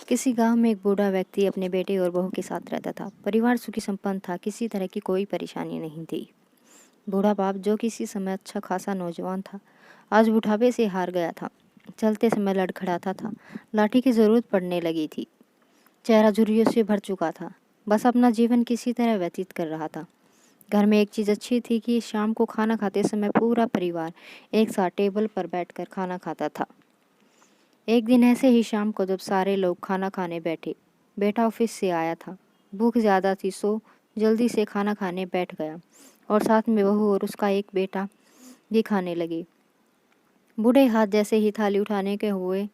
किसी गांव में एक बूढ़ा व्यक्ति अपने बेटे और बहू के साथ रहता था। परिवार सुखी संपन्न था, किसी तरह की कोई परेशानी नहीं थी। बूढ़ा बाप, जो किसी समय अच्छा खासा नौजवान था, आज बुढ़ापे से हार गया था। चलते समय लड़खड़ाता था, लाठी की जरूरत पड़ने लगी थी। चेहरा झुर्रियों से भर चुका था, बस अपना जीवन किसी तरह व्यतीत कर रहा था। घर में एक चीज़ अच्छी थी कि शाम को खाना खाते समय पूरा परिवार एक साथ टेबल पर बैठकर खाना खाता था। एक दिन ऐसे ही शाम को जब सारे लोग खाना खाने बैठे, बेटा ऑफिस से आया था। भूख ज़्यादा थी सो जल्दी से खाना खाने बैठ गया और साथ में बहू और उसका एक बेटा भी खाने लगे। बूढ़े हाथ जैसे ही थाली उठाने के हुए,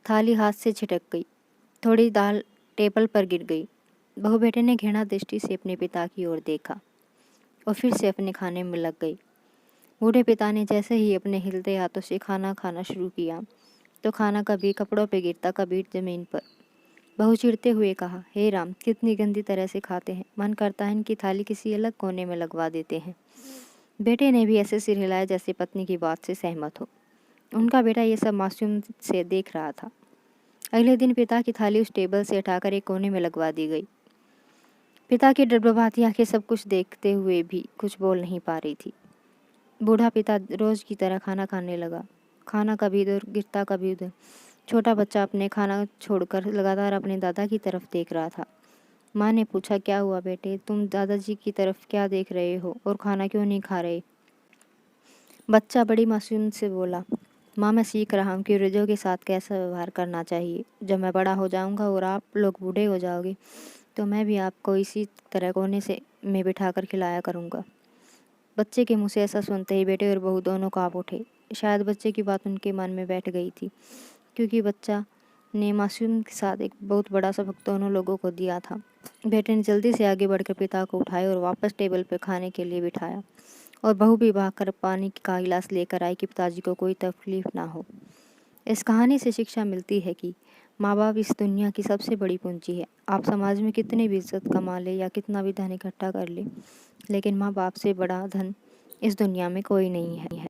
थाली हाथ से छिटक गई। थोड़ी दाल टेबल पर गिर गई। बहू बेटे ने घृणा दृष्टि से अपने पिता की ओर देखा और फिर से अपने खाने में लग गई। बूढ़े पिता ने जैसे ही अपने हिलते हाथों से खाना खाना शुरू किया तो खाना कभी कपड़ों पे गिरता, कभी जमीन पर। बहू चिढ़ते हुए कहा, हे राम, कितनी गंदी तरह से खाते हैं, मन करता है इनकी थाली किसी अलग कोने में लगवा देते हैं। बेटे ने भी ऐसे सिर हिलाया जैसे पत्नी की बात से सहमत हो। उनका बेटा ये सब मासूम से देख रहा था। अगले दिन पिता की थाली उस टेबल से हटाकर एक कोने में लगवा दी गई। पिता की डरबराती आंखें सब कुछ देखते हुए भी कुछ बोल नहीं पा रही थी। बूढ़ा पिता रोज की तरह खाना खाने लगा। खाना कभी इधर गिरता, कभी उधर। छोटा बच्चा अपने खाना छोड़कर लगातार अपने दादा की तरफ देख रहा था। माँ ने पूछा, क्या हुआ बेटे, तुम दादाजी की तरफ क्या देख रहे हो और खाना क्यों नहीं खा रहे? बच्चा बड़ी मासूम से बोला, माँ, मैं सीख रहा हूँ कि वृद्धों के साथ कैसा व्यवहार करना चाहिए। जब मैं बड़ा हो जाऊँगा और आप लोग बूढ़े हो जाओगे तो मैं भी आपको इसी तरह कोने से में बिठाकर खिलाया करूँगा। बच्चे के मुँह से ऐसा सुनते ही बेटे और बहू दोनों काँप उठे। शायद बच्चे की बात उनके मन में बैठ गई थी, क्योंकि बच्चा ने मासूम के साथ एक बहुत बड़ा सबक दोनों लोगों को दिया था। बेटे ने जल्दी से आगे बढ़कर पिता को उठाया और वापस टेबल पर खाने के लिए बिठाया, और बहू भी भागकर पानी का गिलास लेकर आई कि पिताजी को कोई तकलीफ ना हो। इस कहानी से शिक्षा मिलती है कि माँ बाप इस दुनिया की सबसे बड़ी पूंजी है। आप समाज में कितनी भी इज्जत कमा ले या कितना भी धन इकट्ठा कर ले, लेकिन माँ बाप से बड़ा धन इस दुनिया में कोई नहीं है।